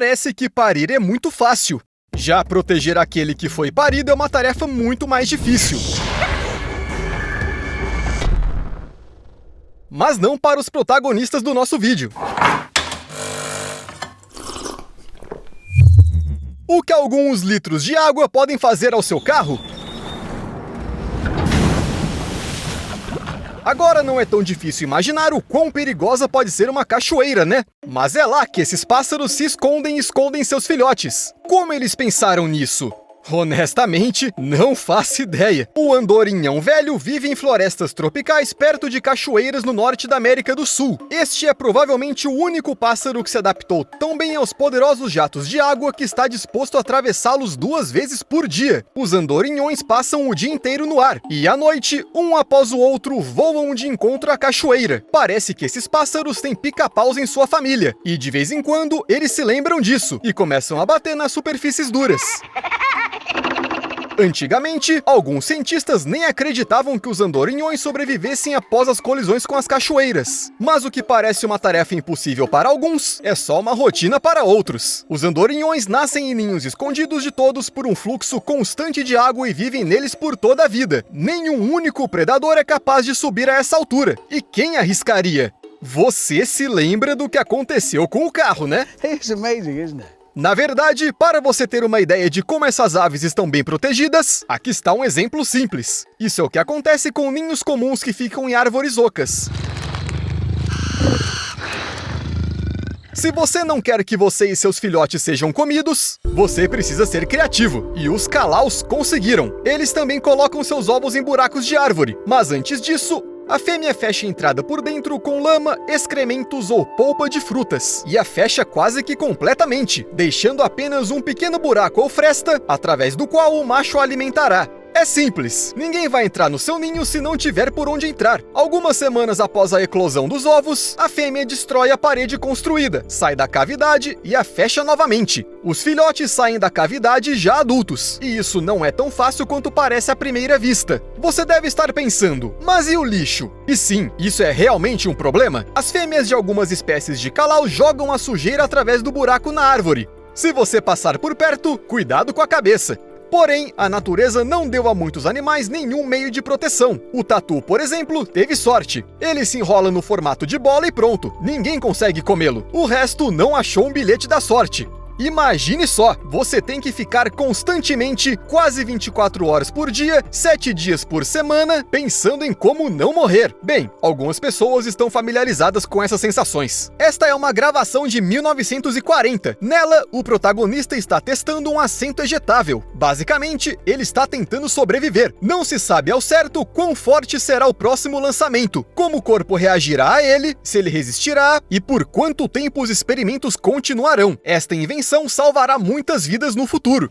Parece que parir é muito fácil. Já proteger aquele que foi parido é uma tarefa muito mais difícil. Mas não para os protagonistas do nosso vídeo. O que alguns litros de água podem fazer ao seu carro? Agora não é tão difícil imaginar o quão perigosa pode ser uma cachoeira, né? Mas é lá que esses pássaros se escondem e escondem seus filhotes. Como eles pensaram nisso? Honestamente, não faço ideia. O andorinhão velho vive em florestas tropicais perto de cachoeiras no norte da América do Sul. Este é provavelmente o único pássaro que se adaptou tão bem aos poderosos jatos de água que está disposto a atravessá-los 2 vezes por dia. Os andorinhões passam o dia inteiro no ar e à noite, um após o outro, voam de encontro à cachoeira. Parece que esses pássaros têm pica-paus em sua família e de vez em quando eles se lembram disso e começam a bater nas superfícies duras. Antigamente, alguns cientistas nem acreditavam que os andorinhões sobrevivessem após as colisões com as cachoeiras. Mas o que parece uma tarefa impossível para alguns, é só uma rotina para outros. Os andorinhões nascem em ninhos escondidos de todos por um fluxo constante de água e vivem neles por toda a vida. Nenhum único predador é capaz de subir a essa altura. E quem arriscaria? Você se lembra do que aconteceu com o carro, né? It's amazing, isn't it? Na verdade, para você ter uma ideia de como essas aves estão bem protegidas, aqui está um exemplo simples. Isso é o que acontece com ninhos comuns que ficam em árvores ocas. Se você não quer que você e seus filhotes sejam comidos, você precisa ser criativo. E os calaus conseguiram. Eles também colocam seus ovos em buracos de árvore. Mas antes disso, a fêmea fecha a entrada por dentro com lama, excrementos ou polpa de frutas. E a fecha quase que completamente, deixando apenas um pequeno buraco ou fresta, através do qual o macho a alimentará. É simples, ninguém vai entrar no seu ninho se não tiver por onde entrar. Algumas semanas após a eclosão dos ovos, a fêmea destrói a parede construída, sai da cavidade e a fecha novamente. Os filhotes saem da cavidade já adultos, e isso não é tão fácil quanto parece à primeira vista. Você deve estar pensando, mas e o lixo? E sim, isso é realmente um problema. As fêmeas de algumas espécies de calau jogam a sujeira através do buraco na árvore. Se você passar por perto, cuidado com a cabeça. Porém, a natureza não deu a muitos animais nenhum meio de proteção. O tatu, por exemplo, teve sorte. Ele se enrola no formato de bola e pronto, ninguém consegue comê-lo. O resto não achou um bilhete da sorte. Imagine só, você tem que ficar constantemente, quase 24 horas por dia, 7 dias por semana, pensando em como não morrer. Bem, algumas pessoas estão familiarizadas com essas sensações. Esta é uma gravação de 1940. Nela, o protagonista está testando um assento ejetável. Basicamente, ele está tentando sobreviver. Não se sabe ao certo quão forte será o próximo lançamento, como o corpo reagirá a ele, se ele resistirá e por quanto tempo os experimentos continuarão. Esta invenção salvará muitas vidas no futuro.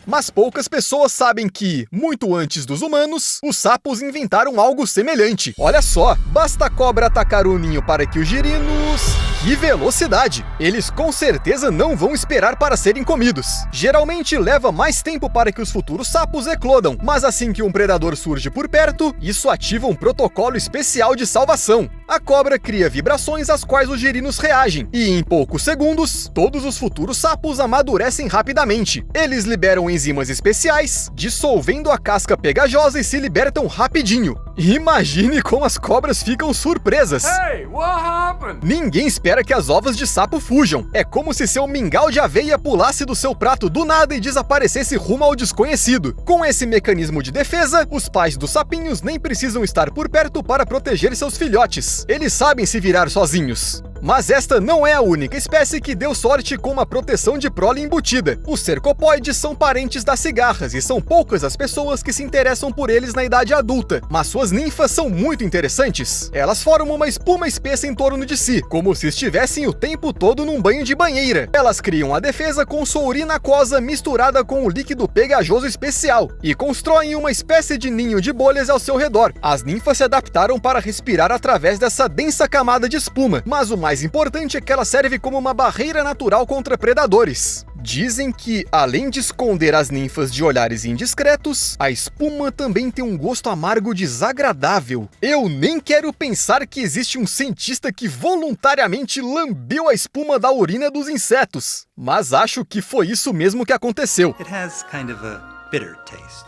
Mas poucas pessoas sabem que, muito antes dos humanos, os sapos inventaram algo semelhante. Olha só, basta a cobra atacar o ninho para que os girinos... Que velocidade! Eles com certeza não vão esperar para serem comidos. Geralmente leva mais tempo para que os futuros sapos eclodam, mas assim que um predador surge por perto, isso ativa um protocolo especial de salvação. A cobra cria vibrações às quais os girinos reagem, e em poucos segundos, todos os futuros sapos amadurecem rapidamente. Eles liberam enzimas especiais, dissolvendo a casca pegajosa e se libertam rapidinho. Imagine como as cobras ficam surpresas. Hey, what happened? Ninguém espera que as ovas de sapo fujam. É como se seu mingau de aveia pulasse do seu prato do nada e desaparecesse rumo ao desconhecido. Com esse mecanismo de defesa, os pais dos sapinhos nem precisam estar por perto para proteger seus filhotes. Eles sabem se virar sozinhos. Mas esta não é a única espécie que deu sorte com uma proteção de prole embutida. Os cercopoides são parentes das cigarras e são poucas as pessoas que se interessam por eles na idade adulta. Mas suas ninfas são muito interessantes. Elas formam uma espuma espessa em torno de si, como se estivessem o tempo todo num banho de banheira. Elas criam a defesa com sua urina aquosa misturada com o líquido pegajoso especial e constroem uma espécie de ninho de bolhas ao seu redor. As ninfas se adaptaram para respirar através dessa densa camada de espuma, mas o mais mais importante é que ela serve como uma barreira natural contra predadores. Dizem que, além de esconder as ninfas de olhares indiscretos, a espuma também tem um gosto amargo desagradável. Eu nem quero pensar que existe um cientista que voluntariamente lambeu a espuma da urina dos insetos, mas acho que foi isso mesmo que aconteceu. It has kind of a bitter taste.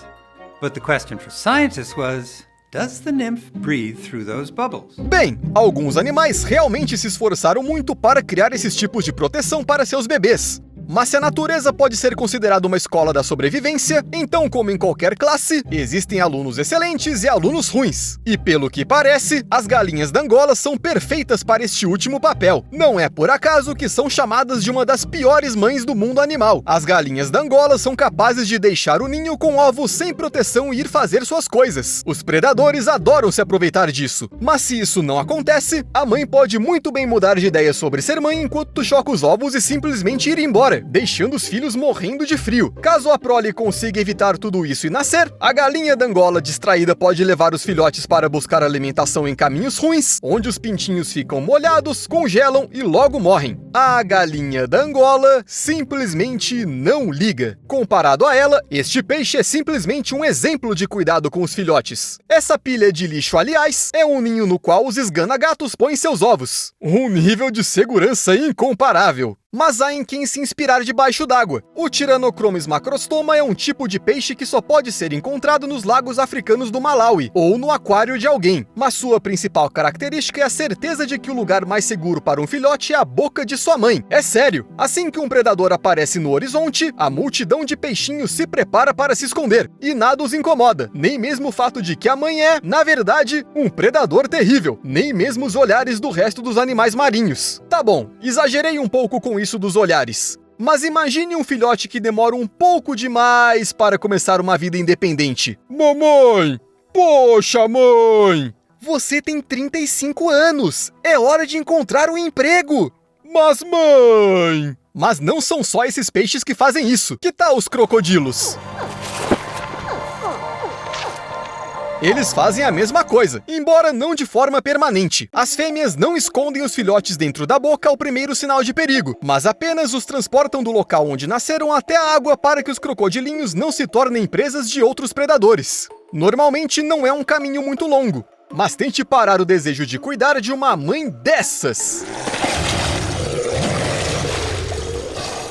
But the question for scientists was, does the nymph breathe through those bubbles? Bem, alguns animais realmente se esforçaram muito para criar esses tipos de proteção para seus bebês. Mas se a natureza pode ser considerada uma escola da sobrevivência, então, como em qualquer classe, existem alunos excelentes e alunos ruins. E pelo que parece, as galinhas da Angola são perfeitas para este último papel. Não é por acaso que são chamadas de uma das piores mães do mundo animal. As galinhas da Angola são capazes de deixar o ninho com ovos sem proteção e ir fazer suas coisas. Os predadores adoram se aproveitar disso. Mas se isso não acontece, a mãe pode muito bem mudar de ideia sobre ser mãe enquanto tu choca os ovos e simplesmente ir embora, deixando os filhos morrendo de frio. Caso a prole consiga evitar tudo isso e nascer, a galinha da Angola distraída pode levar os filhotes para buscar alimentação em caminhos ruins, onde os pintinhos ficam molhados, congelam e logo morrem. A galinha da Angola simplesmente não liga. Comparado a ela, este peixe é simplesmente um exemplo de cuidado com os filhotes. Essa pilha de lixo, aliás, é um ninho no qual os esgana-gatos põem seus ovos. Um nível de segurança incomparável. Mas há em quem se inspirar debaixo d'água. O Tyrannochromis macrostoma é um tipo de peixe que só pode ser encontrado nos lagos africanos do Malawi, ou no aquário de alguém. Mas sua principal característica é a certeza de que o lugar mais seguro para um filhote é a boca de sua mãe. É sério, assim que um predador aparece no horizonte, a multidão de peixinhos se prepara para se esconder. E nada os incomoda, nem mesmo o fato de que a mãe é, na verdade, um predador terrível. Nem mesmo os olhares do resto dos animais marinhos. Tá bom, exagerei um pouco com isso dos olhares. Mas imagine um filhote que demora um pouco demais para começar uma vida independente. Mamãe! Poxa, mãe! Você tem 35 anos! É hora de encontrar um emprego! Mas, mãe! Mas não são só esses peixes que fazem isso. Que tal os crocodilos? Eles fazem a mesma coisa, embora não de forma permanente. As fêmeas não escondem os filhotes dentro da boca ao primeiro sinal de perigo, mas apenas os transportam do local onde nasceram até a água para que os crocodilinhos não se tornem presas de outros predadores. Normalmente não é um caminho muito longo, mas tente parar o desejo de cuidar de uma mãe dessas.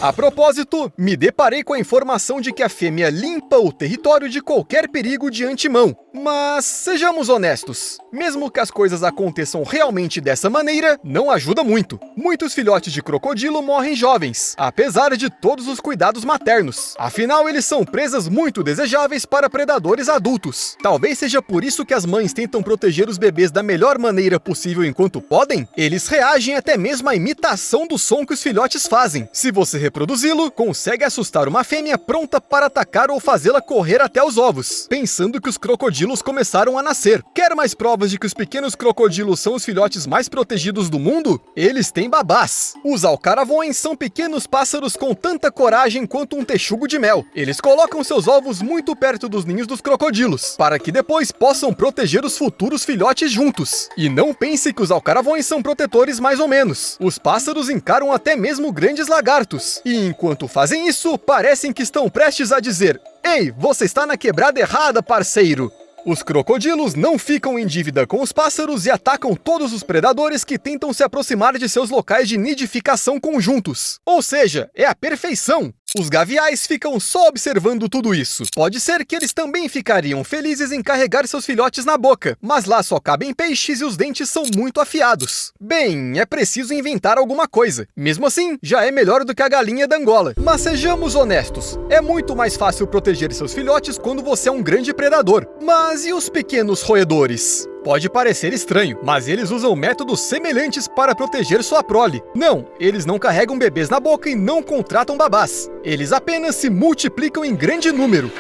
A propósito, me deparei com a informação de que a fêmea limpa o território de qualquer perigo de antemão. Mas, sejamos honestos, mesmo que as coisas aconteçam realmente dessa maneira, não ajuda muito. Muitos filhotes de crocodilo morrem jovens, apesar de todos os cuidados maternos. Afinal, eles são presas muito desejáveis para predadores adultos. Talvez seja por isso que as mães tentam proteger os bebês da melhor maneira possível enquanto podem. Eles reagem até mesmo à imitação do som que os filhotes fazem. Se você reproduzi-lo, consegue assustar uma fêmea pronta para atacar ou fazê-la correr até os ovos, pensando que os crocodilos começaram a nascer. Quer mais provas de que os pequenos crocodilos são os filhotes mais protegidos do mundo? Eles têm babás. Os alcaravões são pequenos pássaros com tanta coragem quanto um texugo de mel. Eles colocam seus ovos muito perto dos ninhos dos crocodilos, para que depois possam proteger os futuros filhotes juntos. E não pense que os alcaravões são protetores mais ou menos. Os pássaros encaram até mesmo grandes lagartos. E enquanto fazem isso, parecem que estão prestes a dizer: "Ei, você está na quebrada errada, parceiro!" Os crocodilos não ficam em dívida com os pássaros e atacam todos os predadores que tentam se aproximar de seus locais de nidificação conjuntos. Ou seja, é a perfeição! Os gaviais ficam só observando tudo isso. Pode ser que eles também ficariam felizes em carregar seus filhotes na boca, mas lá só cabem peixes e os dentes são muito afiados. Bem, é preciso inventar alguma coisa. Mesmo assim, já é melhor do que a galinha da Angola. Mas sejamos honestos, é muito mais fácil proteger seus filhotes quando você é um grande predador. Mas e os pequenos roedores? Pode parecer estranho, mas eles usam métodos semelhantes para proteger sua prole. Não, eles não carregam bebês na boca e não contratam babás. Eles apenas se multiplicam em grande número.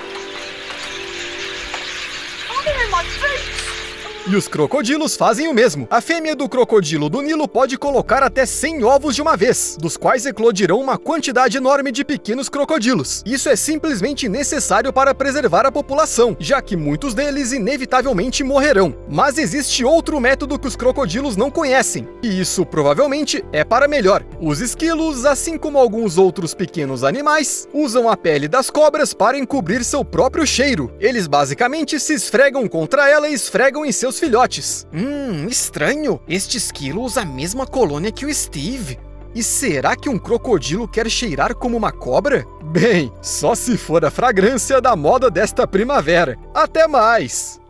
E os crocodilos fazem o mesmo. A fêmea do crocodilo do Nilo pode colocar até 100 ovos de uma vez, dos quais eclodirão uma quantidade enorme de pequenos crocodilos. Isso é simplesmente necessário para preservar a população, já que muitos deles inevitavelmente morrerão. Mas existe outro método que os crocodilos não conhecem, e isso provavelmente é para melhor. Os esquilos, assim como alguns outros pequenos animais, usam a pele das cobras para encobrir seu próprio cheiro. Eles basicamente se esfregam contra ela e esfregam em seus filhotes. Estranho. Este esquilo usa a mesma colônia que o Steve. E será que um crocodilo quer cheirar como uma cobra? Bem, só se for a fragrância da moda desta primavera. Até mais!